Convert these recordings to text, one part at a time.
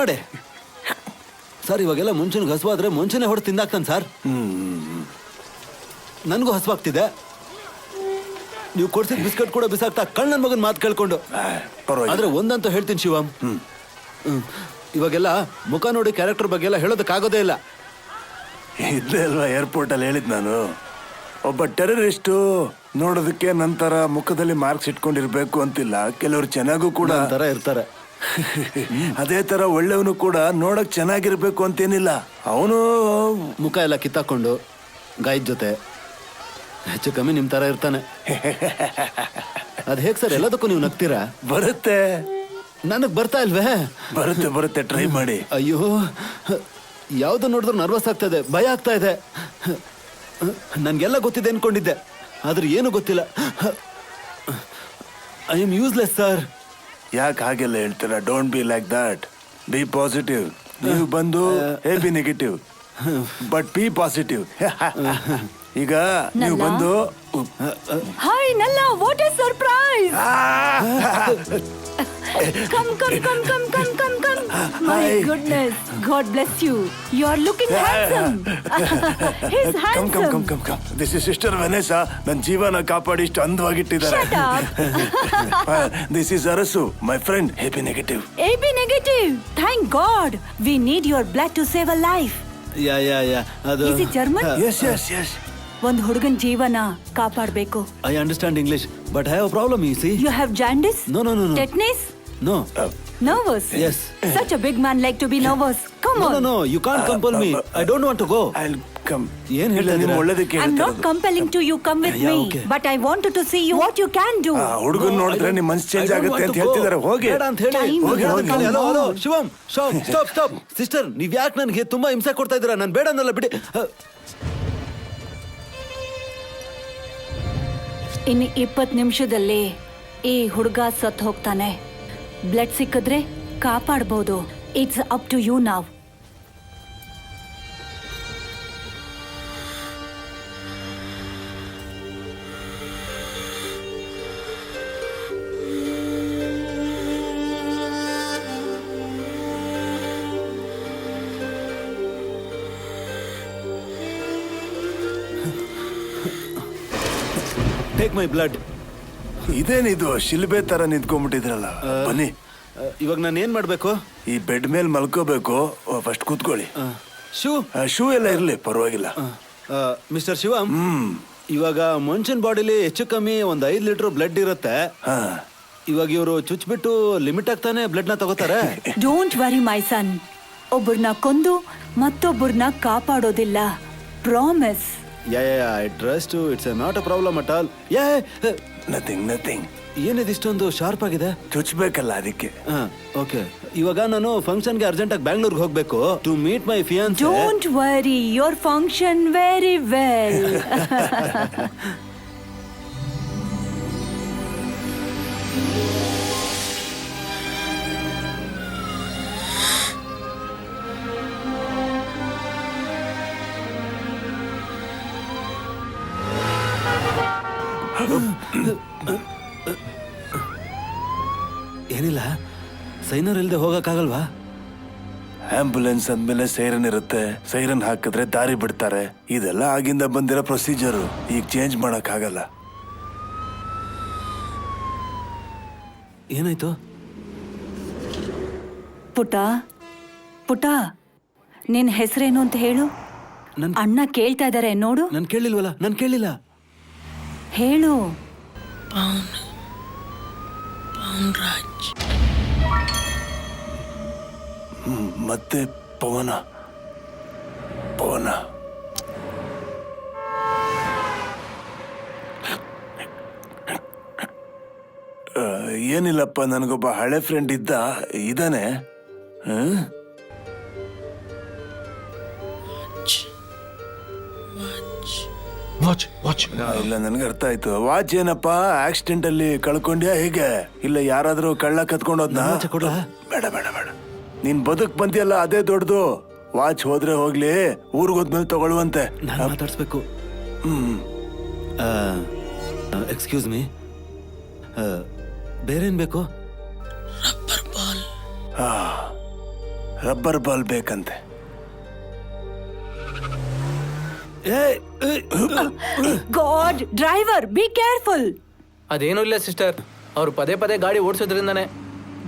ನೋಡಿ ಸರ್, ಇವಾಗೆಲ್ಲ ಮುಂಚೆನ ಹಸುವಾದ್ರೆ ಮುಂಚೆನೆ ಹೊಡೆದು ತಿಂದಾಕ್ತಾನೆ ಸರ್. ನನಗೂ ಹಸುವಾಗ್ತಿದೆ. ನೀವು ಕೊಡ್ಸಿದ ಬಿಸ್ಕೆಟ್ ಕೂಡ ಬಿಸಾಕ್ತಾ ಕಣ್ಣನ್ ಮಗನ್ ಮಾತು ಕೇಳ್ಕೊಂಡು. ಆದ್ರೆ ಒಂದಂತೂ ಹೇಳ್ತೀನಿ ಶಿವಮ್, ಇವಾಗೆಲ್ಲ ಮುಖ ನೋಡಿ ಕ್ಯಾರೆಕ್ಟರ್ ಬಗ್ಗೆ ಎಲ್ಲ ಹೇಳೋದಕ್ಕಾಗೋದೇ ಇಲ್ಲ. ಇದ್ದೇ ಅಲ್ವಾ ಏರ್ಪೋರ್ಟ್ ಅಲ್ಲಿ ಹೇಳಿದ್ ನಾನು, ಒಬ್ಬ ಟೆರರಿಸ್ಟು ನೋಡೋದಕ್ಕೆ ನಂತರ ಮುಖದಲ್ಲಿ ಮಾರ್ಕ್ಸ್ ಇಟ್ಕೊಂಡಿರ್ಬೇಕು ಅಂತಿಲ್ಲ. ಕೆಲವರು ಚೆನ್ನಾಗೂ ಕೂಡ ತರ ಇರ್ತಾರೆ. ಅದೇ ತರ ಒಳ್ಳೆಯವನು ಕೂಡ ನೋಡಕ್ ಚೆನ್ನಾಗಿರ್ಬೇಕು ಅಂತೇನಿಲ್ಲ. ಅವನು ಮುಖ ಎಲ್ಲ ಕಿತ್ತಾಕೊಂಡು ಗಾಯದ ಜೊತೆ ಹೆಚ್ಚು ಕಮ್ಮಿ ನಿಮ್ ತರ ಇರ್ತಾನೆ. ಅದ್ ಹೇಗ್ ಸರ್ ಎಲ್ಲದಕ್ಕೂ ನೀವು ನಗ್ತೀರಾ? ಬರುತ್ತೆ, ನನಗ್ ಬರ್ತಾ ಇಲ್ವೇ? ಬರುತ್ತೆ ಬರುತ್ತೆ, ಟ್ರೈ ಮಾಡಿ. ಅಯ್ಯೋ, ಯಾವ್ದು ನೋಡಿದ್ರು ನರ್ವಸ್ ಆಗ್ತಾ ಇದೆ, ಭಯ ಆಗ್ತಾ ಇದೆ. ನನ್ಗೆಲ್ಲ ಗೊತ್ತಿದೆ ಅನ್ಕೊಂಡಿದ್ದೆ, ಆದ್ರೆ ಏನು ಗೊತ್ತಿಲ್ಲ. I am useless sir. ಯಾಕೆ ಹಾಗೆಲ್ಲ ಹೇಳ್ತೀರಾ? Don't be like that. B positive. ನೀವು ಬಂದು B negative but B positive. ಈಗ ನೀವು ಬಂದು hi Nalla, what is surprise. Come. My goodness, God bless you. You are looking handsome. He's handsome. Come. This is Sister Vanessa. ನನ್ನ ಜೀವನ ಕಾಪಾಡಿ ಇಷ್ಟು ಅಂದವಾಗಿಟ್ಟಿದ್ದಾರೆ. Shut up. This is Arasu, my friend. AB negative. AB negative. Thank God. We need your blood to save a life. ಯಾ ಅದು Is it German? Yes. ಒಂದು ಹುಡುಗನ ಜೀವನ ಕಾಪಾಡಬೇಕು. I understand English but I have a problem. U C, You have jaundice? No. Tetanus? No. Nervous? Yes. Such a big man like to be nervous. Come on. No, you can't compel me. I don't want to go. I'll come. ಏನ್ ಹೇಳ್ತಾ ನಿಮ್ಮ ಇದ್ದೀರಾ? ಒಳ್ಳೇದಕ್ಕೆ I'm not compelling to you come with Yeah, me, okay. but I wanted to see you what you can do. ಹುಡುಗನ್ ನೋಡಿದ್ರೆ ನಿಮ್ಮ ಮನಸ್ಸು change ಆಗುತ್ತೆ ಅಂತ ಹೇಳ್ತಿದ್ದಾರೆ. ಹೋಗಿ ಬೇಡ ಅಂತ ಹೇಳಿ. Time ಹೋಗಿ. ಹಲೋ ಶಿವಮ್, ಸ್ಟಾಪ್ ಸಿಸ್ಟರ್, ನೀವ್ ಯಾಕೆ ನನಗೆ ತುಂಬಾ ಹಿಂಸೆ ಕೊಡ್ತಾ ಇದ್ದೀರಾ? ನಾನು ಬೇಡ ಅನ್ನಲ್ಲ, ಬಿಡಿ. ಇನ್ನು 20 ನಿಮಿಷದಲ್ಲಿ ಈ ಹುಡುಗ ಸತ್ ಹೋಗ್ತಾನೆ. ಬ್ಲಡ್ ಸಿಕ್ಕಿದ್ರೆ ಕಾಪಾಡಬಹುದು. ಇಟ್ಸ್ ಅಪ್ ಟು ಯು ನಾವ್. Take my blood. ಇದೇನಿದು ಶಿಲ್ಬೆ ತರ ನಿಂತ್ಕೊಂಡ್ಬಿಟ್ಟಿದ್ರಲ್ಲ. ಬನ್ನಿ, ಇವಾಗ ನಾನು ಏನ್ ಮಾಡ್ಬೇಕು? ಈ ಬೆಡ್ ಮೇಲೆ ಮಲ್ಕೋಬೇಕು. ಫಸ್ಟ್ ಕೂತ್ಕೊಳ್ಳಿ. ಶೂ ಎಲ್ಲ ಇರ್ಲಿ, ಪರವಾಗಿಲ್ಲ. ಮಿಸ್ಟರ್ ಶಿವಮ್, ಇವಾಗ ಮನುಷ್ಯನ ಬಾಡಿಲಿ ಹೆಚ್ಚು ಕಮ್ಮಿ 5 ಲೀಟರ್ ಬ್ಲಡ್ ಇರುತ್ತೆ. ಇವಾಗ ಇವರು ಚುಚ್ಬಿಟ್ಟು ಲಿಮಿಟ್ ಆಗ್ತಾನೆ ಬ್ಲಡ್ ನ ತಗೋತಾರೆ. Don't worry my son. ಒಬ್ಬರನ್ನ ಕೊಂದು ಮತ್ತೊಬ್ಬರನ್ನ ಕಾಪಾಡೋದಿಲ್ಲ. Promise. I trust you. It's not a problem at all. Nothing. ಏನಿದೆ ಇಷ್ಟೊಂದು ಶಾರ್ಪ್ ಆಗಿದೆ? ಚುಚ್ಬೇಕಲ್ಲ, ಅದಕ್ಕೆ. ಓಕೆ, ಇವಾಗ ನಾನು ಫಂಕ್ಷನ್ಗೆ ಅರ್ಜೆಂಟ್ ಆಗಿ ಬ್ಯಾಂಗ್ಳೂರ್ಗೆ ಹೋಗ್ಬೇಕು to meet my fiancee. Don't worry, your function very well. ಏನಿಲ್ಲ, ಸೈನರ್ ಇಲ್ದೆ ಹೋಗಕ್ಕಾಗಲ್ವಾ? ಆಂಬುಲೆನ್ಸ್ ಅಂದ್ಮೇಲೆ ಸೈರನ್ ಇರುತ್ತೆ. ಸೈರನ್ ಹಾಕಿದ್ರೆ ದಾರಿ ಬಿಡ್ತಾರೆ. ಇದೆಲ್ಲ ಆಗಿಂದ ಬಂದಿರೋ ಪ್ರೊಸೀಜರು. ಈಗ ಚೇಂಜ್ ಮಾಡಕ್ ಆಗಲ್ಲ. ಏನಾಯ್ತು? ಪುಟ, ನಿನ್ ಹೆಸರೇನು ಅಂತ ಹೇಳು. ಅಣ್ಣ ಕೇಳ್ತಾ ಇದಾರೆ, ನೋಡು. ನಾನು ಕೇಳಿಲ್ಲ. ಹೇಳು. ಪವನ್ರಾಜ್. ಮತ್ತೆ ಪವನ. ಏನಿಲ್ಲಪ್ಪ, ನನಗೊಬ್ಬ ಹಳೆ ಫ್ರೆಂಡ್ ಇದ್ದಾನೆ. ಇಲ್ಲ, ನನ್ಗೆ ಅರ್ಥ ಆಯ್ತು. ವಾಚ್ ಏನಪ್ಪ, ಆಕ್ಸಿಡೆಂಟ್ ಅಲ್ಲಿ ಕಳ್ಕೊಂಡ್ಯಾ ಹೇಗೆ? ಇಲ್ಲ ಯಾರಾದ್ರೂ ಕಳ್ಳ ಕತ್ಕೊಂಡೋದ್ನಾ? ಬೇಡ, ನೀನ್ ಬದುಕ್ ಬಂದಿಯಲ್ಲ, ಅದೇ ದೊಡ್ಡದು. ವಾಚ್ ಹೋದ್ರೆ ಹೋಗ್ಲಿ, ಊರ್ಗೋದ್ಮೇಲೆ ತಗೊಳ್ಳುವಂತೆ. ನಾನು ಮಾತಾಡ್ಸ್ಬೇಕು. ಎಕ್ಸ್ಕ್ಯೂಸ್ ಮೀ, ಬೇರೇನ್ ಬೇಕು? Rubber ball. ರಬ್ಬರ್ ಬಾಲ್ ಬೇಕಂತೆ. God, driver be careful. ಅದೇನೂ ಇಲ್ಲ ಸಿಸ್ಟರ್, ಅವ್ರು ಪದೇ ಪದೇ ಗಾಡಿ ಓಡಿಸೋದ್ರಿಂದಾನೆ.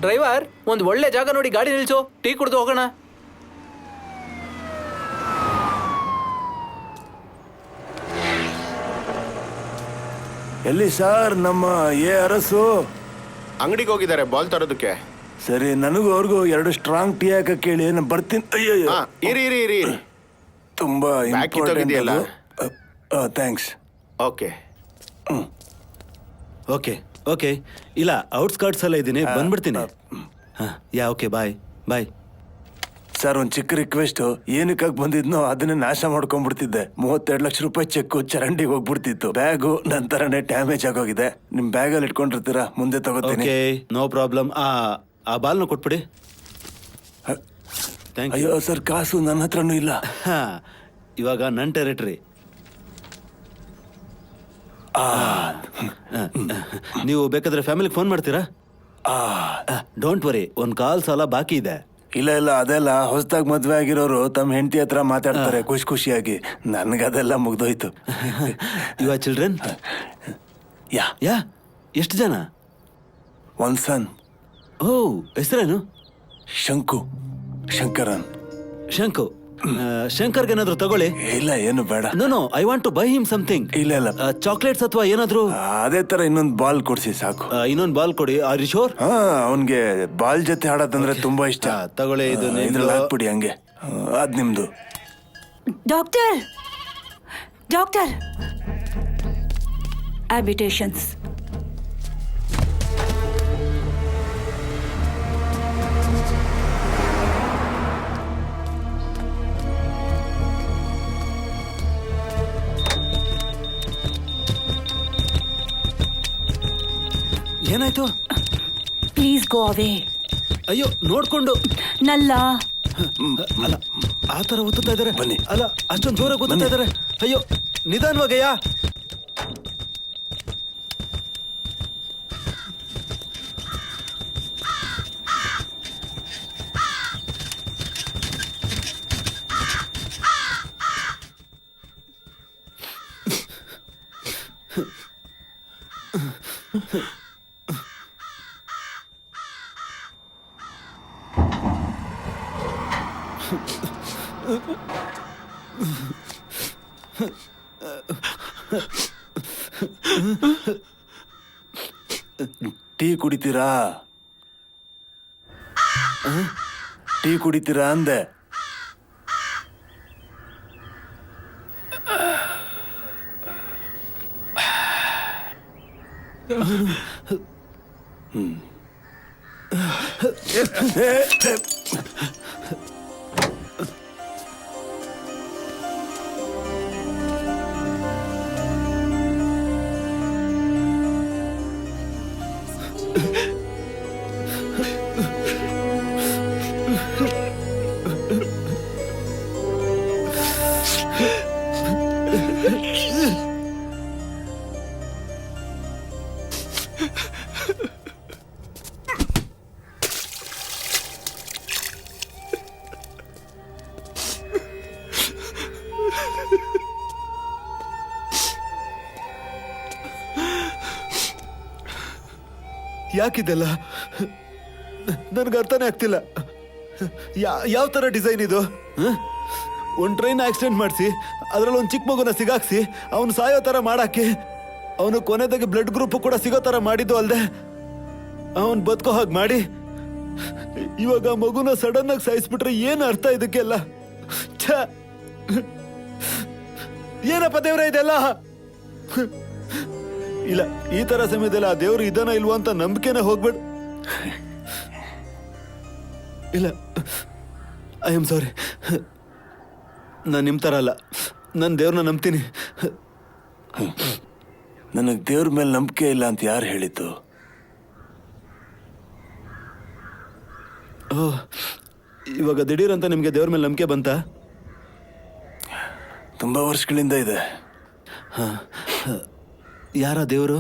ಡ್ರೈವರ್, ಒಂದು ಒಳ್ಳೆ ಜಾಗ ನೋಡಿ ಗಾಡಿ ನಿಲ್ಸು, ಟೀ ಕುಡ್ದು ಹೋಗೋಣ. ಎಲ್ಲಿ ಸರ್ ನಮ್ಮ ಅರಸು? ಅಂಗಡಿಗೆ ಹೋಗಿದ್ದಾರೆ ಬಾಲ್ ತರೋದಕ್ಕೆ. ಸರಿ, ನನಗೂ ಅವ್ರಿಗೂ 2 ಸ್ಟ್ರಾಂಗ್ ಟೀ ಹಾಕಕ್ ಕೇಳಿ, ನಾನು ಬರ್ತೀನಿ. ಅಯ್ಯೋ, ಹಾ, ಇರಿ ಇರಿ ಇರಿ ಇರಿ. ತುಂಬಾ Back ಕಿತ್ತೋಗಿದ್ಯಲ್ಲ? ಥ್ಯಾಂಕ್ಸ್. ಓಕೆ. ಓಕೆ ಓಕೆ, ಇಲ್ಲ ಔಟ್ಸ್ಕರ್ಟ್ಸ್ ಎಲ್ಲ ಇದ್ದೀನಿ, ಬಂದ್ಬಿಡ್ತೀನಿ. ಹಾ, ಯಾ, ಓಕೆ, ಬಾಯ್ ಬಾಯ್. ಸರ್, ಒಂದು ಚಿಕ್ಕ ರಿಕ್ವೆಸ್ಟ್. ಏನಕ್ಕಾಗಿ ಬಂದಿದ್ನೋ ಅದನ್ನೇ ನಾಶ ಮಾಡ್ಕೊಂಡ್ಬಿಡ್ತಿದ್ದೆ. 32 ಲಕ್ಷ ರೂಪಾಯಿ ಚೆಕ್ ಚರಂಡಿಗೆ ಹೋಗ್ಬಿಡ್ತಿತ್ತು. ಬ್ಯಾಗು ನನ್ನ ತರನೇ ಡ್ಯಾಮೇಜ್ ಆಗೋಗಿದೆ. ನಿಮ್ ಬ್ಯಾಗಲ್ಲಿ ಇಟ್ಕೊಂಡಿರ್ತೀರಾ, ಮುಂದೆ ತಗೋತೀನಿ. Okay, no problem. ಆ ಬಾಲ್ನ ಕೊಟ್ಬಿಡಿ. Thank you. ಅಯ್ಯೋ ಸರ್, ಕಾಸು ನನ್ನ ಹತ್ರನೂ ಇಲ್ಲ. ಹಾ, ಇವಾಗ ನನ್ನ ಟೆರಿಟರಿ. ನೀವು ಬೇಕಾದ್ರೆ ಫ್ಯಾಮಿಲಿಗೆ ಫೋನ್ ಮಾಡ್ತೀರಾ? ಡೋಂಟ್ ವರಿ, ಒಂದು ಕಾಲ್ ಸಾಲ ಬಾಕಿ ಇದೆ. ಇಲ್ಲ ಇಲ್ಲ, ಅದೆಲ್ಲ ಹೊಸದಾಗಿ ಮದ್ವೆ ಆಗಿರೋರು ತಮ್ಮ ಹೆಂಡತಿ ಹತ್ರ ಮಾತಾಡ್ತಾರೆ ಖುಷಿ ಖುಷಿಯಾಗಿ. ನನ್ಗದೆಲ್ಲ ಮುಗ್ದೋಯ್ತು. ಯುವ ಚಿಲ್ಡ್ರನ್? ಯಾ ಯಾ, ಎಷ್ಟು ಜನ? ಒನ್ ಸನ್. ಓ, ಹೆಸರೇನು? ಶಂಕರನ್. ಶಂಕು. ಶಂಕರ್ಗೆ ಏನಾದ್ರು ತಗೊಳ್ಳಿ. ಇಲ್ಲ, ಏನು ಬೇಡ. No, I want to buy him something. ಇಲ್ಲ ಇಲ್ಲ, ಚಾಕ್ಲೇಟ್ಸ್ ಅಥವಾ ಏನಾದ್ರು. ಅದೇ ತರ ಇನ್ನೊಂದು ಬಾಲ್ ಕೊಡ್ಸಿ ಸಾಕು. ಇನ್ನೊಂದು ಬಾಲ್ ಕೊಡಿ. Are you sure? ಹಾ, ಅವನ್ಗೆ ಬಾಲ್ ಜೊತೆ ಆಡೋದಂದ್ರೆ ತುಂಬಾ ಇಷ್ಟ. ತಗೊಳ್ಳಿ, ಇದು ಇದ್ರಲ್ಲಿ ಹಾಕ್ಬಿಡಿ ಹಂಗೆ. ಅದ್ ನಿಮ್ದು. Doctor, doctor, ಹ್ಯಾಬಿಟೇಷನ್ಸ್. ಏನಾಯ್ತು? ಪ್ಲೀಸ್ ಗೋ ಅವೇ. ಅಯ್ಯೋ, ನೋಡ್ಕೊಂಡು. ನಲ್ಲ. ಅಲ್ಲ, ಆ ತರ ಒತ್ತುತ್ತಾ ಇದಾರೆ. ಬನ್ನಿ. ಅಲ್ಲ, ಅಷ್ಟೊಂದು ಜೋರಾಗಿ ಒತ್ತುತ್ತಾ ಇದಾರೆ. ಅಯ್ಯೋ, ನಿಧಾನವಾಗಯ್ಯ. ಟೀ ಕುಡಿತೀರಾ? ಟೀ ಕುಡಿತೀರಾ ಅಂದೆ. ಯಾಕಿದೆಲ್ಲ ನನ್ಗೆ ಅರ್ಥನೇ ಆಗ್ತಿಲ್ಲ. ಯಾವ ತರ ಡಿಸೈನ್ ಇದು? ಒಂದು ಟ್ರೈನ್ ಆಕ್ಸಿಡೆಂಟ್ ಮಾಡಿಸಿ ಅದ್ರಲ್ಲಿ ಒಂದು ಚಿಕ್ಕ ಮಗುನ ಸಿಗಾಕ್ಸಿ ಅವನು ಸಾಯೋ ತರ ಮಾಡಾಕಿ ಅವನು ಕೊನೆದಾಗಿ ಬ್ಲಡ್ ಗ್ರೂಪ್ ಕೂಡ ಸಿಗೋ ತರ ಮಾಡಿದ್ದು ಅಲ್ದೆ ಅವನ್ ಬದುಕೋ ಹಾಗೆ ಮಾಡಿ ಇವಾಗ ಮಗುನ ಸಡನ್ ಆಗಿ ಸಾಯಿಸ್ಬಿಟ್ರೆ ಏನು ಅರ್ಥ ಇದಕ್ಕೆಲ್ಲ? ಏನಪ್ಪ ದೇವ್ರ ಇದೆಲ್ಲ? ಇಲ್ಲ, ಈ ತರ ಸಮಯದಲ್ಲಿ ಆ ದೇವ್ರು ಇದನ್ನ ಇಲ್ವೋ ಅಂತ ನಂಬಿಕೆನೆ ಹೋಗ್ಬೇಡ. ಇಲ್ಲ, ಐ ಆಮ್ ಸಾರಿ. ನಾನು ನಿಮ್ ತರ ಅಲ್ಲ, ನಾನು ದೇವ್ರನ್ನ ನಂಬ್ತೀನಿ. ನನಗೆ ದೇವ್ರ ಮೇಲೆ ನಂಬಿಕೆ ಇಲ್ಲ ಅಂತ ಯಾರು ಹೇಳಿದ್ದು? ಓಹ್, ಇವಾಗ ದಿಢೀರ್ ಅಂತ ನಿಮ್ಗೆ ದೇವ್ರ ಮೇಲೆ ನಂಬಿಕೆ ಬಂತ? ತುಂಬಾ ವರ್ಷಗಳಿಂದ ಇದೆ. ಯಾರ ದೇವರು?